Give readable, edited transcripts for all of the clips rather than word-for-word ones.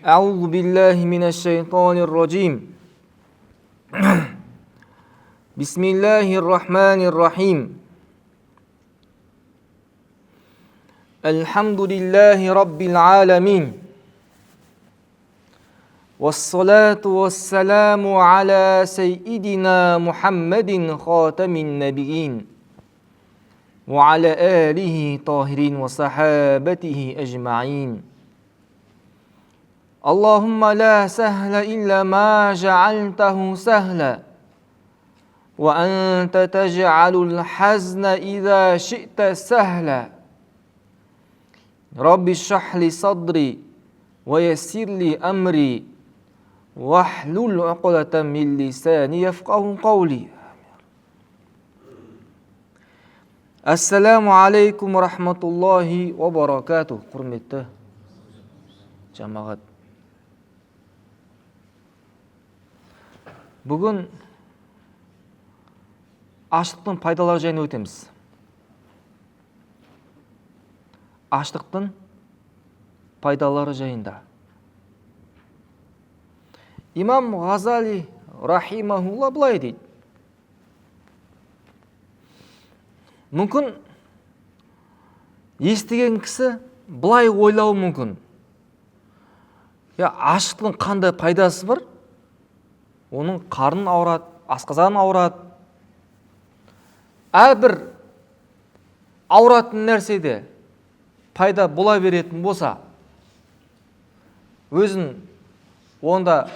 أعوذ بالله من الشيطان الرجيم بسم الله الرحمن الرحيم الحمد لله رب العالمين والصلاة والسلام على سيدنا محمد خاتم النبيين وعلى آله طاهرين وصحابته أجمعين اللهم لا سهل إلا ما جعلته سهلا وأنت تجعل الحزن إذا شئت سهلا رب اشرح لي صدري ويسر لي أمري واحلل عقدة من لساني يفقهوا قولي Ассаламу алейкум рахматуллахи ва баракатух. Құрметті жамағат. Бүгін аштықтың пайдалары жайында өтеміз. Аштықтың пайдалары жайында. Имам Ғазали рахимахулла былай дейді. Мүмкін естіген кісі былай ойлауы мүмкін. Аштықтың қандай пайдасы бар? Оның қарнын ауырады, асқазанын ауырады. Әрбір ауыратын нәрседе пайда бола беретін болса, өзін онда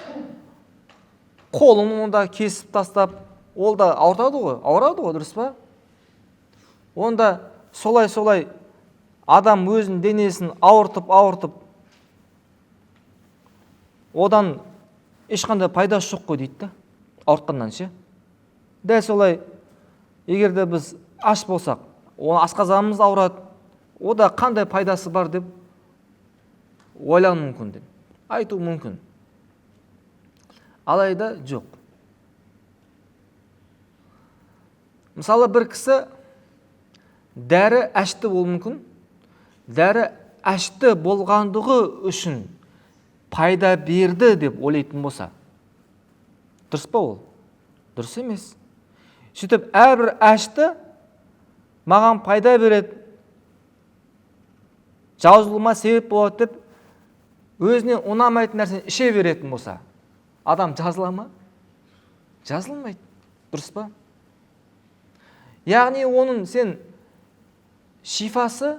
қолын онда кесіп тастап, ол да ауырады ғой, дұрыс па? Онда солай адам өзінің денесін ауыртып, одан ешқандай пайдасы жоқ қой дейді да, ауыртқаннан ше. Дәл солай, егерде біз аш болсақ, оны асқазанымыз ауырады, ода қандай пайдасы бар деп ойлау мүмкін деп, айту мүмкін. Алайда жоқ. Мысалы бір кісі дәрі әшті болуы мүмкін. Дәрі әшті болғандығы үшін пайда берді деп ойлайтын болса, дұрыс па ол? Дұрыс емес. Сөйтіп, әрбір әшті маған пайда береді, жазылуыма себеп болады деп, өзіне ұнамайтын нәрсені іше беретін болса, адам жазыла ма? Жазылмайды. Дұрыс па? Яғни оның сен шифасы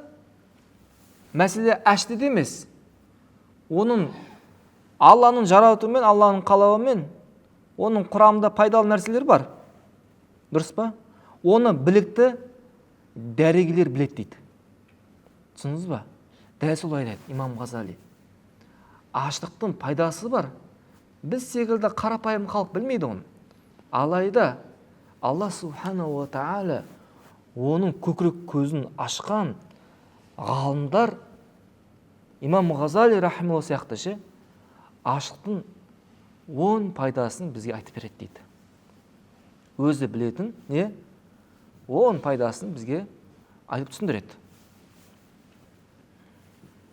мәселе әштеде емес. Оның Алланың жаратуымен, Алланың қалауымен, оның құрамында пайдалы нәрселер бар. Дұрыс па? Оны білікті дәрігерлер біледі дейді. Түсіндіңіз ба? Дәл солай айтады Имам Ғазали. Аштықтың пайдасы бар. Біз секілді қарапайым халық білмейді оны. Алайда Алла субханаху ва тағала оның көкірек көзін ашқан ғалымдар Имам Ғазали рахимахулла сияқты ше, аштықтың 10 пайдасын бізге айтып береді дейді. Өзі білетін, 10 пайдасын бізге айтып түсіндіреді.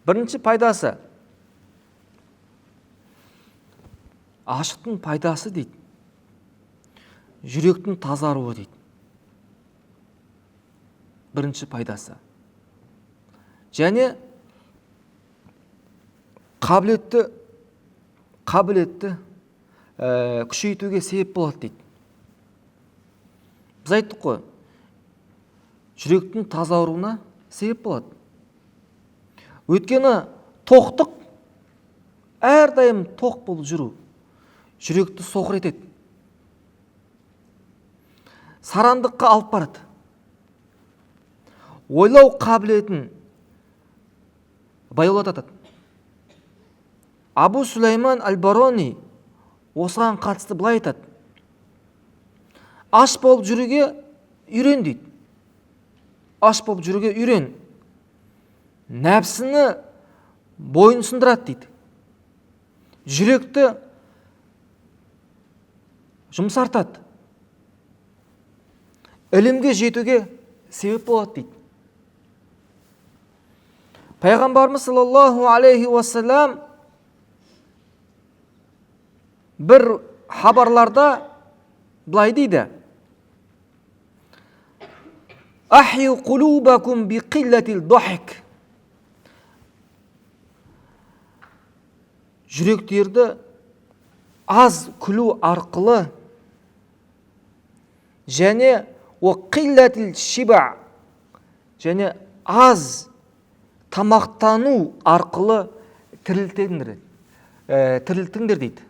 Бірінші пайдасы, аштықтың пайдасы дейді, жүректің тазаруы дейді. Бірінші пайдасы. Және қабілетті күшейтуге себеп болады дейді. Біз айттық қой, жүректің тазаруына себеп болады. Өйткені тоқтық, әрдайым тоқ болып жүру, жүректі соқыр етеді. Сарандыққа алып барады. Ойлау қабілетін баяулатады. Абу Сулейман Аль-Барони осыған қатысты былай айтады. Аш болып жүруге үйрен дейді. Аш болып жүруге үйрен. Нәпсіні бойынсындырады дейді. Жүректі жұмсартады. Ілімге жетуге себеп болады дейді. Пайғамбарымыз саллаллаху алейхи уассалам бір хабарларда былай дейді: ахию кулубакум би қиллатил дохик. Жүректерді аз күлу арқылы және қиллатил шиба, және аз тамақтану арқылы тірілтіңдер дейді.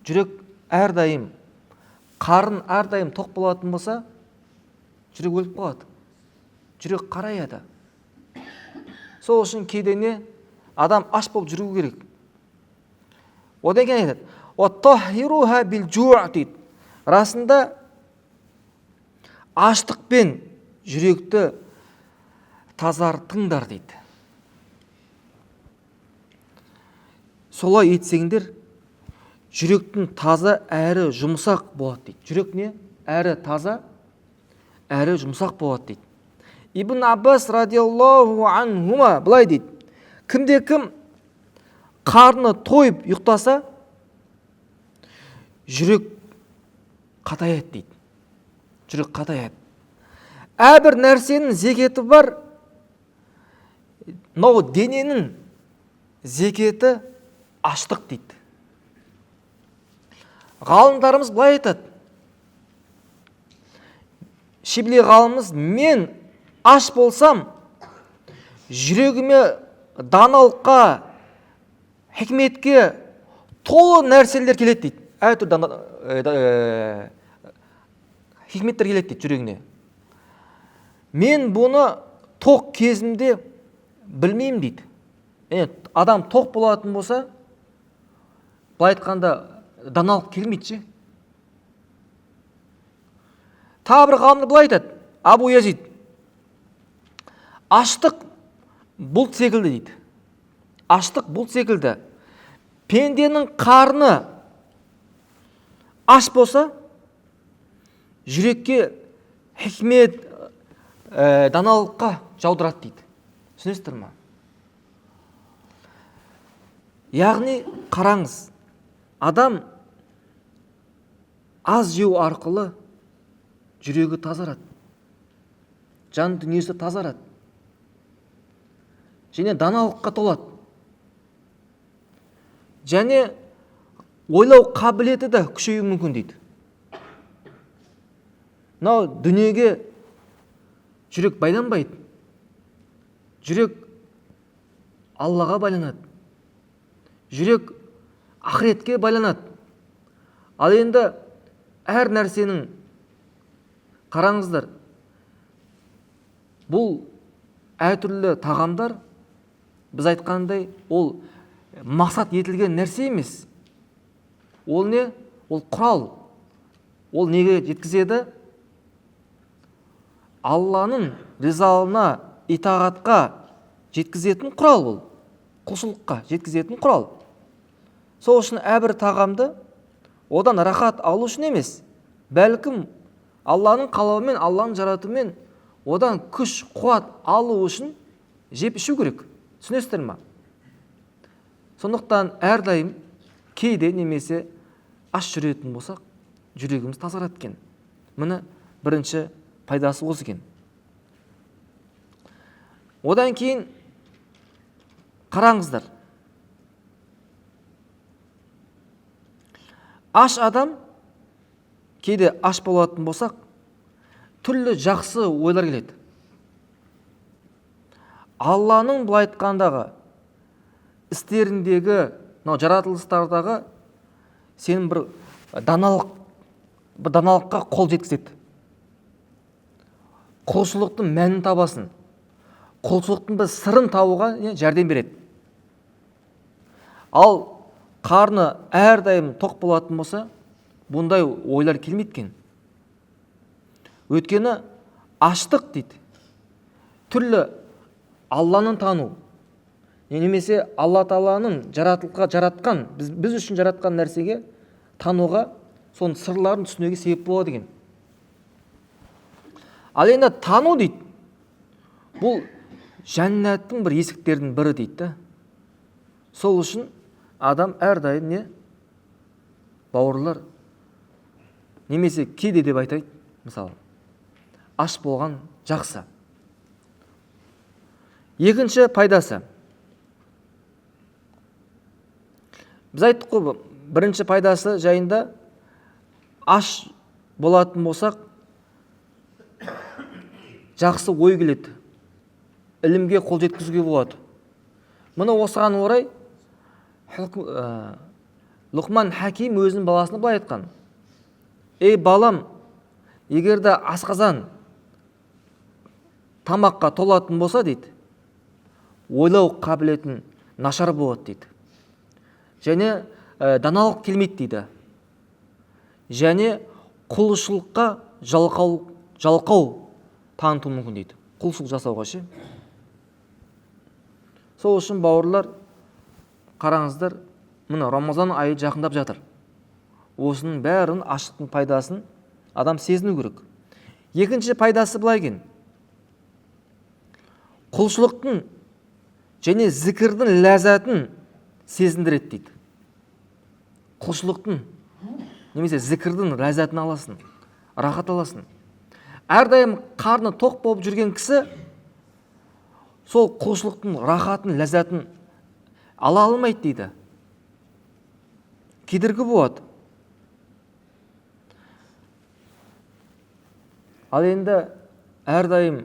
Жүрек әрдайым, қарын әрдайым тоқ болатын болса, жүрек өліп қалады. Жүрек қараяды. Сол үшін кейде не? Адам аш болып жүру керек. Одан кейін айтады: «Уаттахируха бил жуъ» дейді. Расында аштықпен жүректі тазартыңдар дейді. Солай етсеңдер, жүректің таза әрі жұмсақ болады дейді. Жүрек не? Әрі таза, әрі жұмсақ болады дейді. Ибн Аббас радиаллаху анхума былай дейді: кімде-кім қарны тойып ұйықтаса, жүрек қатаяды дейді. Жүрек қатаяды. Әрбір нәрсенің зекеті бар. Мынау дененің зекеті аштық дейді. Ғалымдарымыз былай айтады. Шибли ғалымыз: мен аш болсам, жүрегіме даналыққа, хикметке толы нәрселер келеді дейді. Әртүрлі хикметтер келеді дейді жүрегіне. Мен бұны тоқ кезімде білмеймін дейді. Адам тоқ болатын болса, былай айтқанда даналық келмейді ше. Тағы бір ғалымдар былай айтады: Абу Язид: аштық бұлт секілді дейді. Аштық бұлт секілді. Пенденің қарны аш болса, жүрекке хикмет, даналыққа жаудырады дейді. Түсінесіздер ме? Яғни қараңыз, адам аз жеу арқылы жүрегі тазарады, жан дүниесі тазарады, және даналыққа толады, және ойлау қабілеті де күшеюі мүмкін дейді. Мынау дүниеге жүрек байланбайды. Жүрек Аллаға байланады. Жүрек ақыретке байланады. Ал енді әр нәрсенің, қараңыздар, бұл әртүрлі тағамдар, біз айтқандай, ол мақсат етілген нәрсе емес. Ол не? Ол құрал. Ол неге жеткізеді? Алланың ризалығына, итағатқа жеткізетін құрал ол. Құлшылыққа жеткізетін құрал. Сол үшін әрбір тағамды одан рахат алу үшін емес, бәлкім Алланың қалауымен, Алланың жаратуымен одан күш, қуат алу үшін жеп ішу керек. Түсінесіздер ме? Сондықтан әрдайым кейде немесе аш жүретін болсақ, жүрегіміз тазарады екен. Міне бірінші пайдасы осы екен. Одан кейін қараңыздар. Аш адам, кейде аш болатын болсақ, түрлі жақсы ойлар келеді. Алланың былай айтқандағы істеріндегі, жаратылыстардағы сенің бір даналыққа қол жеткізеді. Құлшылықтың мәнін табасын. Құлшылықтың бір сырын табуға жәрдем береді. Ал қарны әрдайым тоқ болатын болса, бұндай ойлар келмейді. Өйткені аштық дейді. Түрлі Алланың тану, немесе Алла Тағаланың жаратқан, біз үшін жаратқан нәрсеге тануға, соның сырларын түсінуге себеп болады екен. Ал енді тану дейді, бұл жәннаттың бір есіктердің бірі дейді. Сол үшін адам әрдайым бауырлар, немесе кейде деп айтайық, мысалы, аш болған жақсы. Екінші пайдасы. Біз айттық қой, бірінші пайдасы жайында, аш болатын болсақ, жақсы ой келеді, ілімге қол жеткізуге болады. Мұны осыған орай Лұқман Хәким өзінің баласына былай айтқан: ей балам, егерде асқазан тамаққа толатын болса, дейді, ойлау қабілетін нашар болады, дейді. Және даналық келмейді, дейді. Және құлшылыққа жалқау таныту мүмкін, дейді. Құлшылық жасауға ше. Сол үшін бауырлар, қараңыздар, мына Рамазан айы жақындап жатыр. Осының бәрін, аштықтың пайдасын адам сезіну керек. Екінші пайдасы былай екен: құлшылықтың және зікірдің ләззатын сезіндіреді, дейді. Құлшылықтың немесе зікірдің ләззатын аласың, рахат аласың. Әрдайым қарны тоқ болып жүрген кісі сол құлшылықтың рахатын, ләззатын ала алмайды, дейді. Кедергі болады. Ал енді әрдайым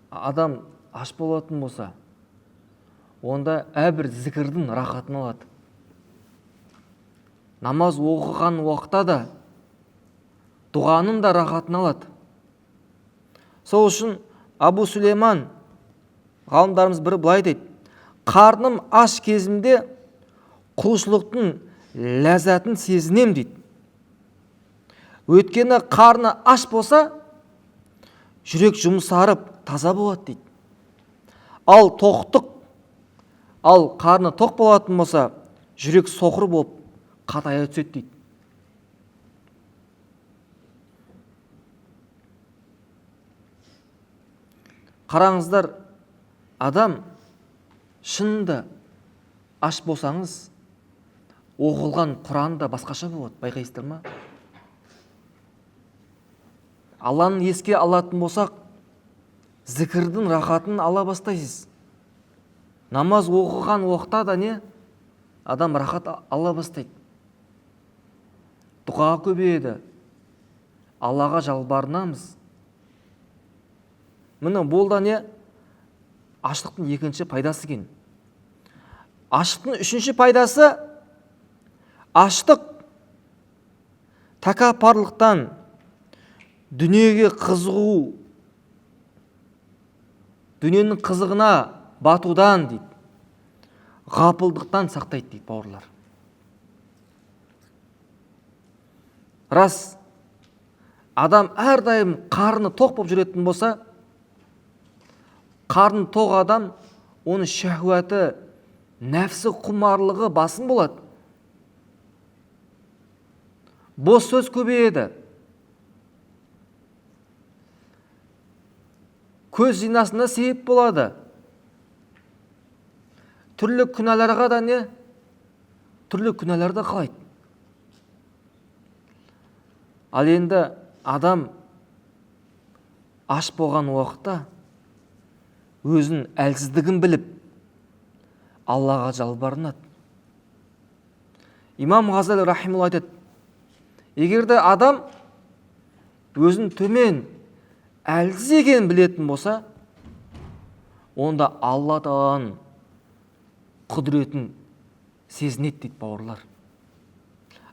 адам аш болатын болса, онда әрбір зікірдің рахатын алады. Намаз оқыған уақытта да, дұғаның да рахатын алады. Сол үшін Абу Сүлейман ғалымдарымыз бірі былай дейді: қарным аш кезімде құлшылықтың ләззатын сезінем, дейді. Өйткені қарны аш болса, жүрек жұмсарып таза болады, дейді. Ал қарны тоқ болатын болса, жүрек соқыр болып қатая түседі, дейді. Қараңыздар, адам шынында аш болсаңыз, оқылған Құран да басқаша болады, байқайсыздар ма? Алланы еске алатын болсақ, зікірдің рахатын ала бастайсыз. Намаз оқыған уақытта да не? Адам рахат ала бастайды. Дұға көбейеді. Аллаға жалбарынамыз. Міне бұл да не? Аштықтың екінші пайдасы екен. Аштықтың үшінші пайдасы, аштық тәкаппарлықтан, дүниеге қызығу, дүниенің қызығына батудан, дейді, ғапылдықтан сақтайды, дейді бауырлар. Рас, адам әрдайым қарны тоқ болып жүретін болса, қарны тоқ адам, оның шахуаты, нәпсі құмарлығы басым болады. Бос сөз көбейеді. Көз зинасына себеп болады. Түрлі күнәларға да не? Түрлі күнәларды қалайды. Ал енді адам аш болған уақытта өзін әлсіздігін біліп, Аллаға жалбарынады. Имам Ғазали рахималла айтады: егерде адам өзін төмен, әлсіз екенін білетін болса, онда Алла Тағаланың құдіретін сезінеді, дейді бауырлар.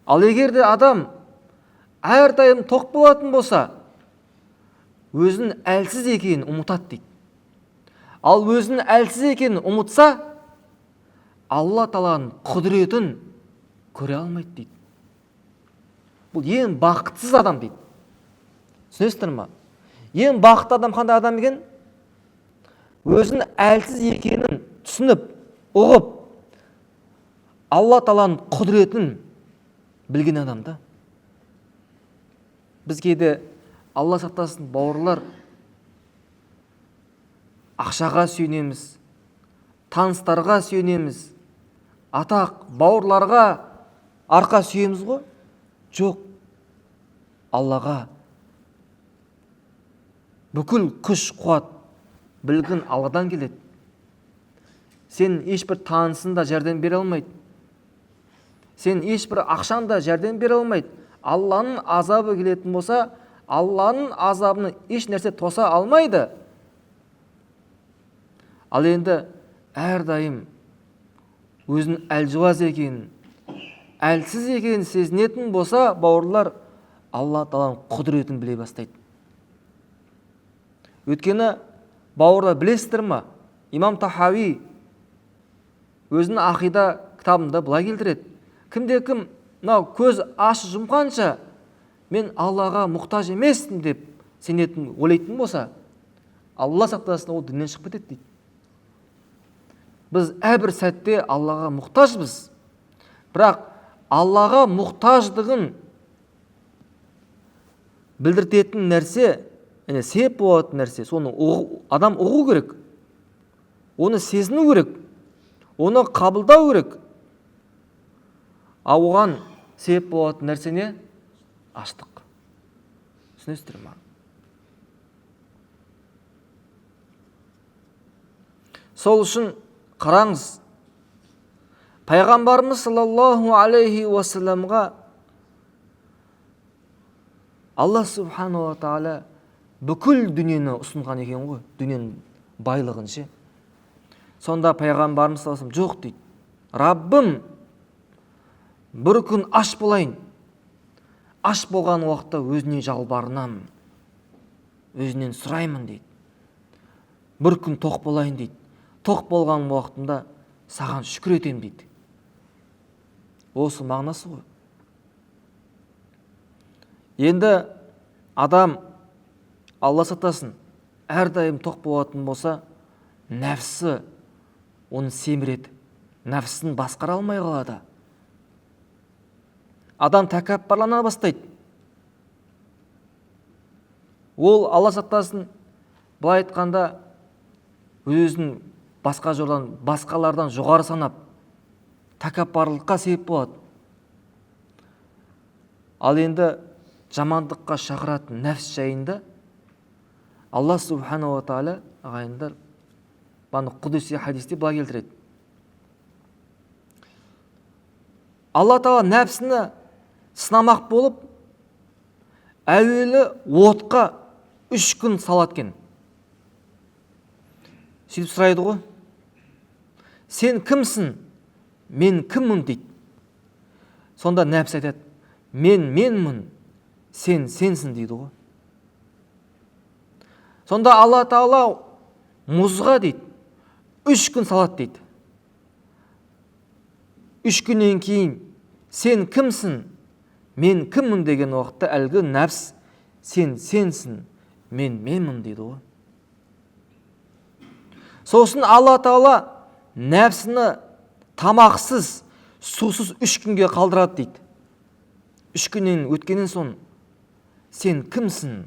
Ал егерде адам әрдайым тоқ болатын болса, өзін әлсіз екенін ұмытады, дейді. Ал өзін әлсіз екенін ұмытса, Алла Тағаланың құдіретін көре алмайды, дейді. Бұл ең бақытсыз адам, дейді. Түсінесіздер ме? Ең бақытты адам қандай адам екен? Өзін әлсіз екенін түсініп, ұғып, Алла Тағаланың құдіретін білген адамда. Біз кейде, Алла сақтасын бауырлар, ақшаға сүйенеміз, таныстарға сүйенеміз, атақ, бауырларға арқа сүйеміз ғой? Жоқ. Аллаға бүкіл күш, қуат, білгін Алладан келеді. Сен ешбір танысың да жәрдем бере алмайды. Сен ешбір ақшаң да жәрдем бере алмайды. Алланың азабы келетін болса, Алланың азабını еш нәрсе тоса алмайды. Ал енді әрдайым өзінің әлжуаз екенін, әлсіз екенін сезінетін болса, бауырлар, Алла Тағаланың құдіретін біле бастайды. Өйткені бауырлар, білесіздер ма? Имам Тахауи өзінің ақида кітабында былай келтіреді. Кімде-кім көз ашы жұмғанша мен Аллаға мұқтаж емеспін деп сенетін, ойлайтын болса, Алла сақтасын, ол діннен шығып кетеді дейді. Біз әрбір сәтте Аллаға мұқтажбыз. Бірақ Аллаға мұқтаждығын білдіртетін нәрсе, себеп болатын нәрсе, соны адам ұғу керек. Оны сезіну керек. Оны қабылдау керек. Оған себеп болатын нәрсе не? Аштық. Түсінесіздер ме? Сол үшін қараңыз, пайғамбарымыз саллаллаху алейхи уассаламға Алла субхану ва тағала бүкіл дүниені ұсынған екен ғой, дүниенің байлығын ше. Сонда пайғамбарымыз саллаллаху алейхи ва саллям жоқ дейді. Раббым, бір күн аш болайын. Аш болған уақытта өзіне жалбарынам, өзінен сұраймын дейді. Бір күн тоқ болайын дейді. Тоқ болған уақытында саған шүкір етем дейді. Осы мағынасы ғой. Енді адам, Алла сақтасын, әрдайым тоқ болатын болса, нәпсі оны семіреді. Нәпсін басқара алмай қалады. Адам тәкаппарлана бастайды. Ол, Алла сақтасын, былай айтқанда, өзін басқа жолдан, басқалардан жоғары санап, тәкаппарлыққа себеп болады. Ал енді жамандыққа шақыратын нәпс жайында Алла субхану ва тағала, ағайындар, құдси хадисте былай келтіреді. Алла Тағала нәпсіні сынамақ болып, әуелі отқа 3 күн салады екен. Сөйтіп сұрайды ғой, сен кімсің? Мен кіммін дейді. Сонда нәпс айтады, менмін, сен сенсің дейді ғой. Сонда Алла Тағала мұзға дейді, 3 күн салады дейді. 3 күннен кейін сен кімсің? Мен кіммін деген уақытта әлгі нәпс сен сенсің, менмін дейді ғой. Сосын Алла Тағала нәпсіні тамақсыз, сусыз 3 күнге қалдырады дейді. 3 күннен өткеннен соң сен кімсің?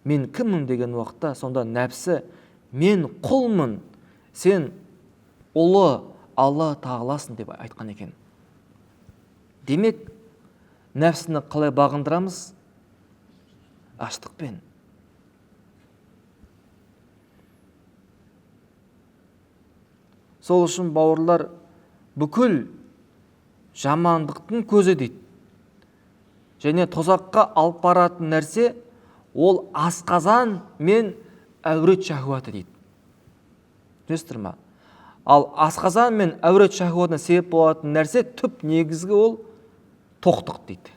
Мен кіммін деген уақытта сонда нәпсі мен құлмын, сен ұлы Алла Тағаласың деп айтқан екен. Демек, нәпсіні қалай бағындырамыз? Аштықпен. Сол үшін бауырлар, бүкіл жамандықтың көзі дейді. Және тозаққа алып баратын нәрсе ол асқазан мен әурет шахуаты дейді. Түсінесіздер ме? Ал асқазан мен әурет шахуатына себеп болатын нәрсе түп негізгі ол тоқтық дейді.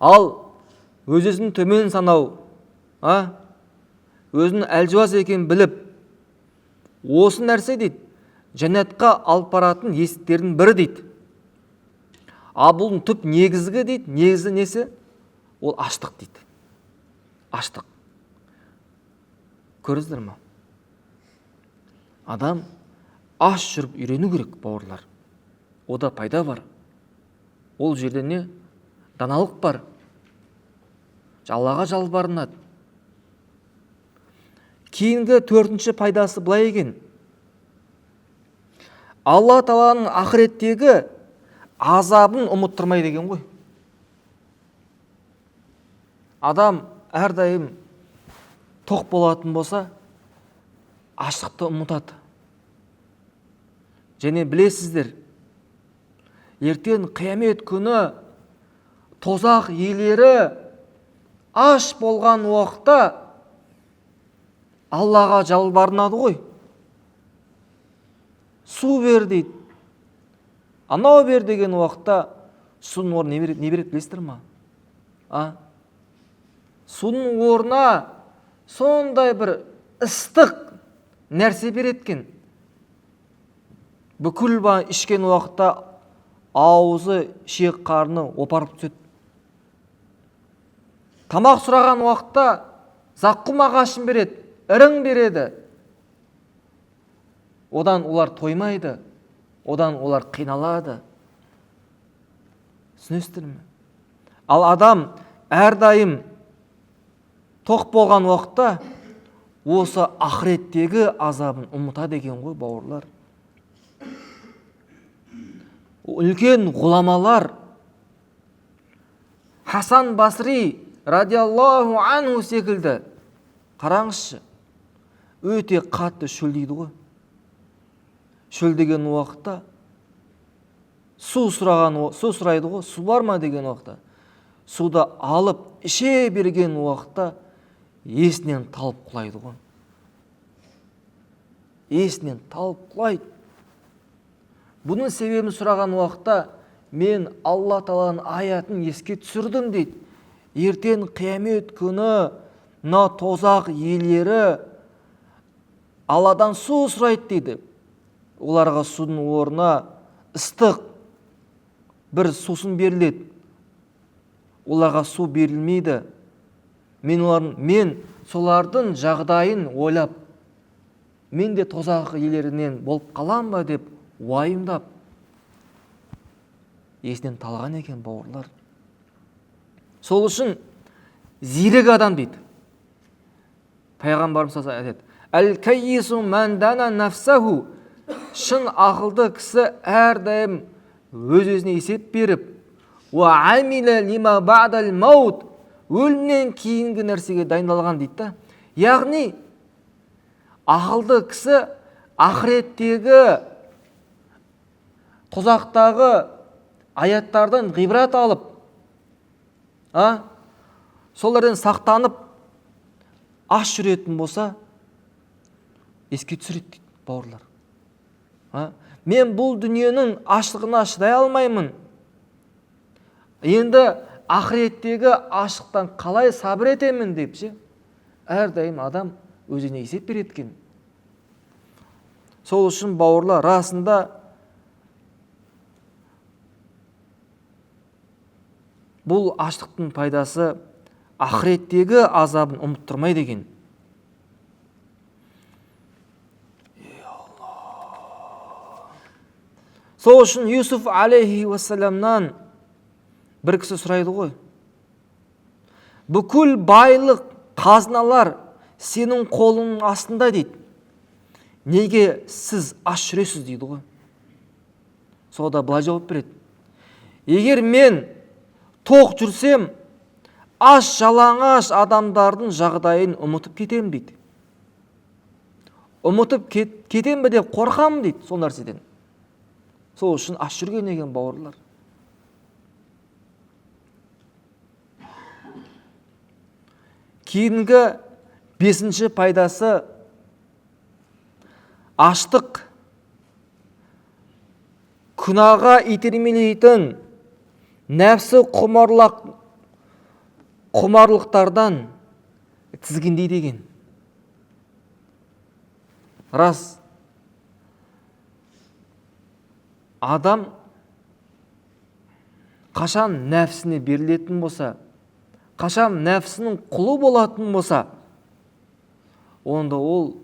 Ал өзін төмен санау, өзінің әлжуаз екенін біліп, осы нәрсе дейді, жәннатқа алып баратын есіктердің бірі дейді. Ал бұның түп негізгі дейді, негізі несі? Ол аштық дейді. Аштық. Көрдіңіздер ме? Адам аш жүріп үйрену керек, бауырлар. Ода пайда бар. Ол жерде не? Даналық бар. Аллаға жалбарынады. Кейінгі 4-ші пайдасы былай екен. Алла Тағаланың ақыреттегі азабын ұмыттырмай деген ғой. Адам әрдайым тоқ болатын болса, аштықты ұмытады. Және білесіздер, ертең қиямет күні тозақ иелері аш болған уақытта Аллаға жалбарынады ғой. Су бер дейді. Анау бер деген уақытта судың орнына не береді білесіздер ма? Судың орнына сондай бір ыстық нәрсе береткен. Бүкіл ішкен уақытта аузы, шек, қарны опарып түседі. Тамақ сұраған уақытта заққұм ағашын береді, ірің береді. Одан олар тоймайды, одан олар қиналады. Түсінесіздер ме? Ал адам әрдайым тоқ болған уақытта осы ақыреттегі азабын ұмытады деген ғой, бауырлар. Үлкен ғұламалар Хасан Басри радиаллаху анху секілді, қараңызшы, өте қатты шөлдейді ғой. Шөлдеген уақытта су сұрайды ғой, су бар ма деген уақытта. Суды алып іше берген уақытта есінен талып құлайды ғой. Есінен талып құлайды. Бұның себебін сұраған уақытта мен Алла Тағаланың аятын еске түсірдім дейді. Ертең қиямет күні мына тозақ иелері Алладан су сұрайды дейді. Оларға судың орнына ыстық бір сусын беріледі. Оларға су берілмейді. Мен солардың жағдайын ойлап, мен де тозақ иелерінен болып қалам ба деп уайымдап есінен талған екен, бауырлар. Сол үшін зерек адам дейді. Пайғамбарымыз айтады: "Әл-кайису ман дана нафсаху", шын ақылды кісі әрдайым өз-өзіне есеп беріп, "Ва амила лима ба'дал маут", өлімнен кейінгі нәрсеге дайындалған дейді. Яғни ақылды кісі ақыреттегі тозақтағы аяттардан ғибрат алып, солардан сақтанып аш жүретін болса, еске түсіреді дейді, бауырлар. Мен бұл дүниенің аштығына шыдай алмаймын. Енді ақыреттегі аштықтан қалай сабыр етемін деп ше, әрдайым адам өзіне есеп береткен. Сол үшін, бауырлар, расында бұл аштықтың пайдасы ақыреттегі азабын ұмыттырмай деген. Сол үшін Юсуф алейхи уассаламнан бір кісі сұрайды ғой: "Бүкіл байлық, қазыналар сенің қолыңның астында" дейді. "Неге сіз аш жүресіз?" дейді ғой. Сол да былай жауап береді: "Егер мен тоқ жүрсем, аш жалаңаш адамдардың жағдайын ұмытып кетем" дейді. Ұмытып кетем бе деп қорқам дейді сол нәрседен. Сол үшін аш жүрген екен, бауырлар. Кейінгі 5-ші пайдасы аштық күнәға итермелейтін нәпсі құмарлықтардан тізгіндей деген. Рас, адам қашан нәпсіне берілетін болса, қашан нәпсінің құлы болатын болса, онда ол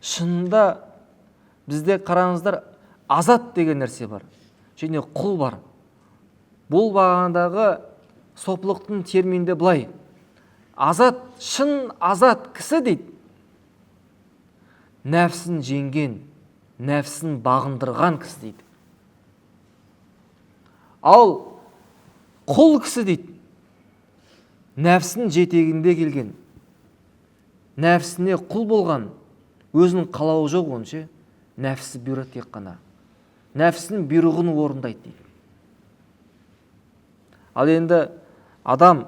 шынында бізде, қараңыздар, азат деген нәрсе бар, және құл бар. Бұл бағандағы сопылықтың терминде былай: азат, шын азат кісі дейді, нәпсін жеңген, нәпсін бағындырған кісі дейді. Ал құл кісі дейді, нәпсінің жетегінде келген, нәпсіне құл болған, өзінің қалауы жоқ онша, нәпсі бұйырады тек қана. Нәпсінің бұйрығын орындайды дейді. Ал енді адам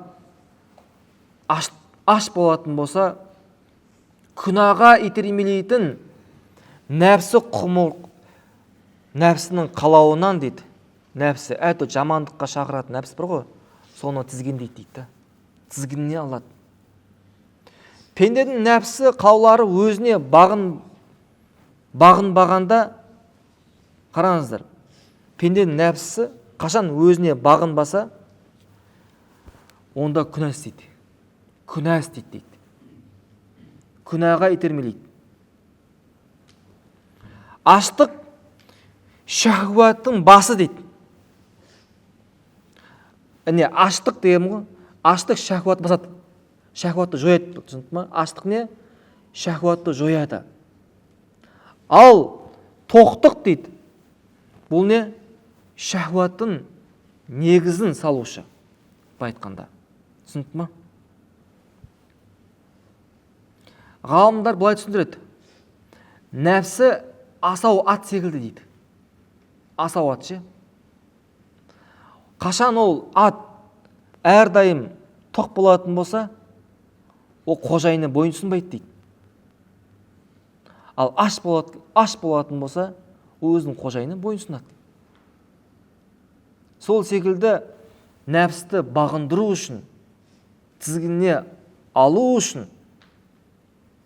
аш болатын болса, күнәға итермелейтін нәпсі нәпсінің қалауынан дейді. Нәпсі әті жамандыққа шақыратын нәпсі бір ғой, соны тізгіндейді дейді. Тізгініне алады. Пенденің нәпсі қалаулары өзіне бағынбағанда, қараңыздар, пенденің нәпсі қашан өзіне бағынбаса, онда күнә істейді. Күнә істейді дейді. Күнәға итермелейді. Аштық шахуаттың басы дейді. Аштық деген ғой, аштық шахуат басады. Шахуатты жояды, түсінді ма? Аштық не? Шахуатты жояды. Ал тоқтық дейді. Бұл не? Шахуаттың негізін салушы. Айтқанда. Түсінді ма? Ғалымдар бұлай түсіндіреді. Нәпсі асау ат секілді дейді. Асау ат ше. Қашан ол ат әрдайым тоқ болатын болса, ол қожайыны бойынсынбайды дейді. Ал аш болатын болса, ол өзінің қожайыны бойынсынады. Сол секілді нәпсті бағындыру үшін, тізгініне алу үшін,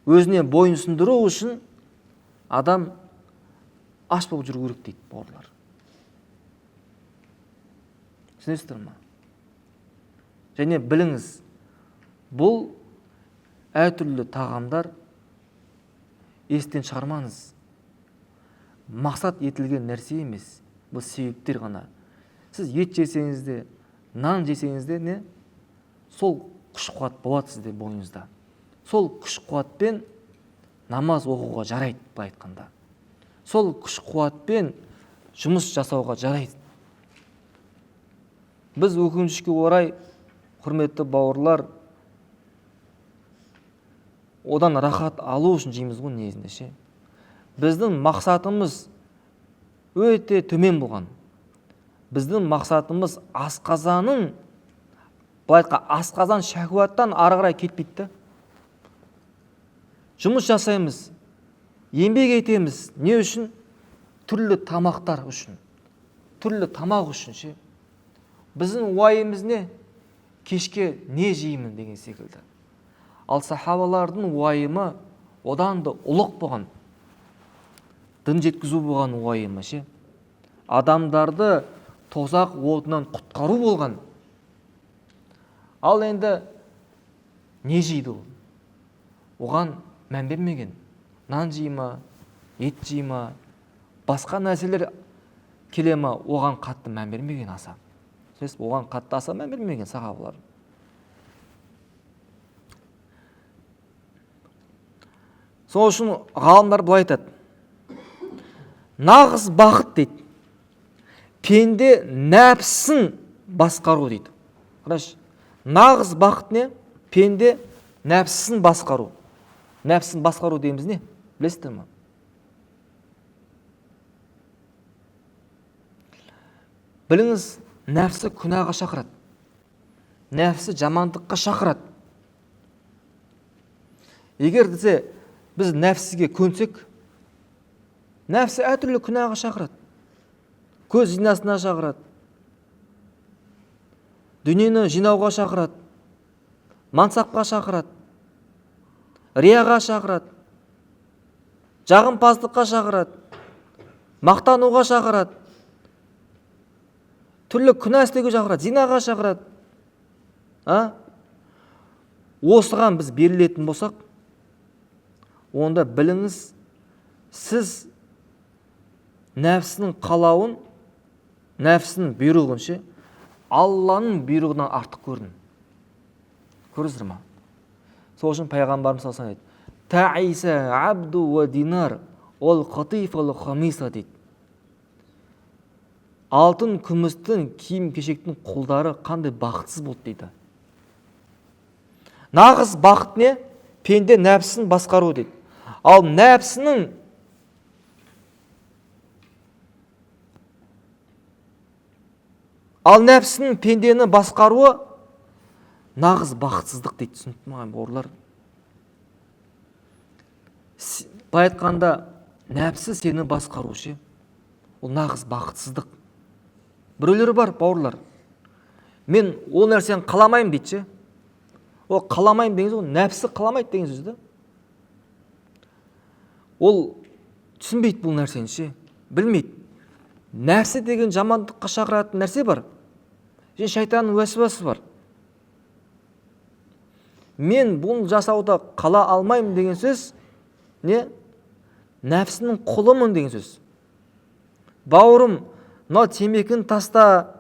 өзіне бойынсындыру үшін адам аш болып жүру керек дейді бауырлар. Түсінесіздер ма? Және біліңіз, бұл әртүрлі тағамдар естен шығармаңыз. Мақсат етілген нәрсе емес, бұл себептер ғана. Сіз ет жесеңіз де, нан жесеңіз де, не? Сол күш-қуат болады сізде бойыңызда. Сол күш-қуатпен намаз оқуға жарайды, былай айтқанда. Сол күш-қуатпен жұмыс жасауға жарайды. Біз өкінішке орай, құрметті бауырлар, одан рахат алу үшін жейміз ғой негізінде ше. Біздің мақсатымыз өте төмен болған. Біздің мақсатымыз асқазанның, былай айтқа, асқазан шахуаттан ары қарай кетпейді. Жұмыс жасаймыз, еңбек етеміз. Не үшін? Түрлі тамақтар үшін. Түрлі тамақ үшін ше. Біздің уайымыз не? Кешке не жеймін деген секілді. Ал сахабалардың уайымы одан да ұлық болған. Дін жеткізу болған уайымы ше. Адамдарды тозақ отынан құтқару болған. Ал енді не жейді ол? Оған мән бермеген. Нан жейма, ет жейма, басқа нәрселер келе ма, оған қатты мән бермеген аса. Оған қатты аса мән бермеген сахабалар. Сол үшін ғалымдар былай айтады. Нағыз бақыт дейді. Пенде нәпсін басқару дейді. Қараш, нағыз бақыт не? Пенде нәпсін басқару. Нәпсін басқару дейміз не? Білесіздер ма? Біліңіз, нәпсі күнәға шақырады. Нәпсі жамандыққа шақырады. Егер десе, біз нәпсіге көнсек, нәпсі әртүрлі күнәға шақырады. Көз зинасына шақырады. Дүниені жинауға шақырады. Мансапқа шақырады. Рияға шақырады. Жағымпаздыққа шақырады. Мақтануға шақырады. Түрлі күнә істеуге шақырады. Зинаға шақырады. Осыған біз берілетін болсақ, онда біліңіз, сіз нәпсінің қалауын, нәпсінің бұйрығын Алланың бұйрығынан артық көрдің. Көрдіңіздер ма? Сол үшін пайғамбарымыз саллаллаху алейхи ва саллям айтты: "Таиса абду ва динар ол қатифал хамиса дейді. Алтын күмістің киім кешектің қолдары қандай бақытсыз болды дейді. Нағыз бақыт не? Пенде нәпсін басқару дейді. Ал нәпсінің пендені басқаруы нағыз бақытсыздық дейді. Түсінікті ме бауырлар? Былай айтқанда, нәпсі сені басқарушы, ол нағыз бақытсыздық. Біреулері бар, бауырлар. Мен ол нәрсені қаламаймын дейді ше. Ол қаламаймын деген сөз, нәпсі қаламайды деген сөз да. Ол түсінбейді бұл нәрсені ше, білмейді. Нәпсі деген жамандыққа шақыратын нәрсе бар. Және шайтанның уәсуасы бар. Мен бұны жасауда қала алмаймын деген сөз не? Нәпсінің құлымын деген сөз. Бауырым, мынау темекін таста,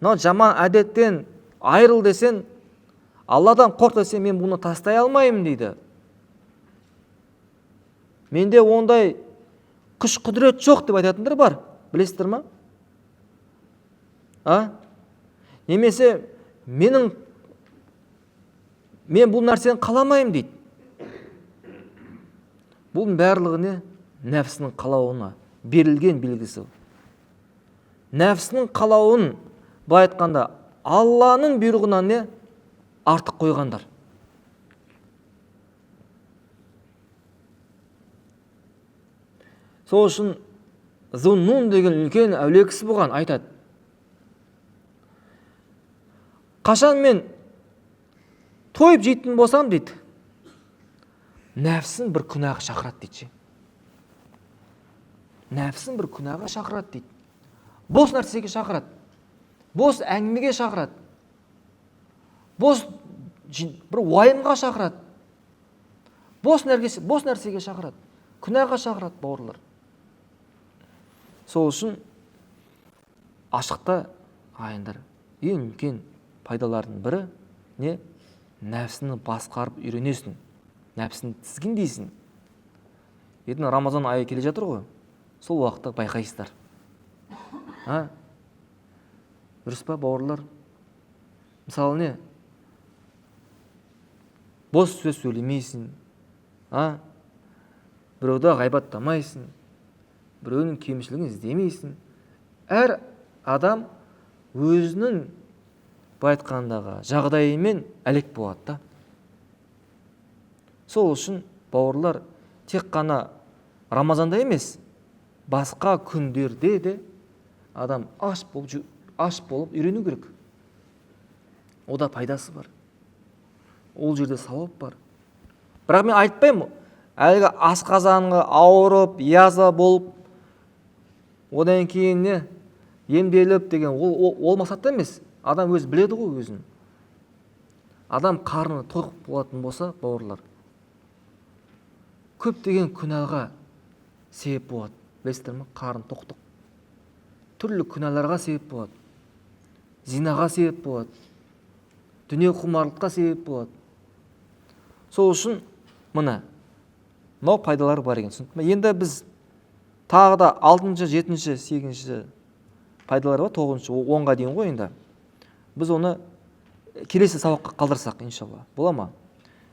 мынау жаман әдеттен айырыл десен, Алладан қорқ десен, мен бұны тастай алмаймын дейді. Менде ондай күш құдірет жоқ деп айтатындар бар. Білесіздер ма? Немесе мен бұл нәрсені қаламаймын дейді. Бұның барлығы не? Нәпсінің қалауына берілген белгісі. Нәпсінің қалауын былай айтқанда Алланың бұйрығынан не? Артық қойғандар. Сол үшін Зуннун деген үлкен әулие кісі болған айтады. Қашан мен тойып жейтін болсам дейді, нәпсін бір күнәға шақырады дейді. Нәпсін бір күнәға шақырады дейді. Бос нәрсеге шақырады. Бос әңгімеге шақырады. Бос бір уайымға шақырады. Бос нәрсеге шақырады. Күнәға шақырады, бауырлар. Сол үшін ашықта айындар ең үлкен пайдалардың бірі не? Нәпсіні басқарып үйренесің. Нәпсіні тізгіндейсің. Ертең Рамазан айы келе жатыр ғой. Сол уақытта байқайсыздар. Дұрыс па, бауырлар? Мысалы не? Бос сөз сөйлемейсің. Біреуді ғайбаттамайсың. Біреудің кемшілігін іздемейсің. Әр адам өзінің былай айтқандағы жағдайымен әлек болады да. Сол үшін бауырлар тек қана Рамазанда емес, басқа күндерде де адам аш болып үйрену керек. Ода пайдасы бар. Ол жерде сауап бар. Бірақ мен айтпаймын, әлгі асқазанға ауырып, яза болып, одан кейін не? Емделіп деген ол мақсатта емес. Адам өзі біледі ғой өзін. Адам қарны тоқ болатын болса, бауырлар, көптеген күнәға себеп болады. Білесіздер ме? Қарны тоқтық. Түрлі күнәларға себеп болады. Зинаға себеп болады. Дүние құмарлыққа себеп болады. Сол үшін мына пайдалар бар екен. Енді біз тағы да 6-шы, 7-ші, 8-ші пайдалар бар, 9-шы, 10-ға дейін ғой енді. Біз оны келесі сабаққа қалдырсақ, иншалла. Бола ма?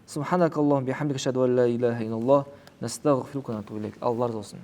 Субханакаллахум бихамдика ашһаду ан ла илаха иллаллах, настағфирука ва натубу илейк. Алла разы болсын.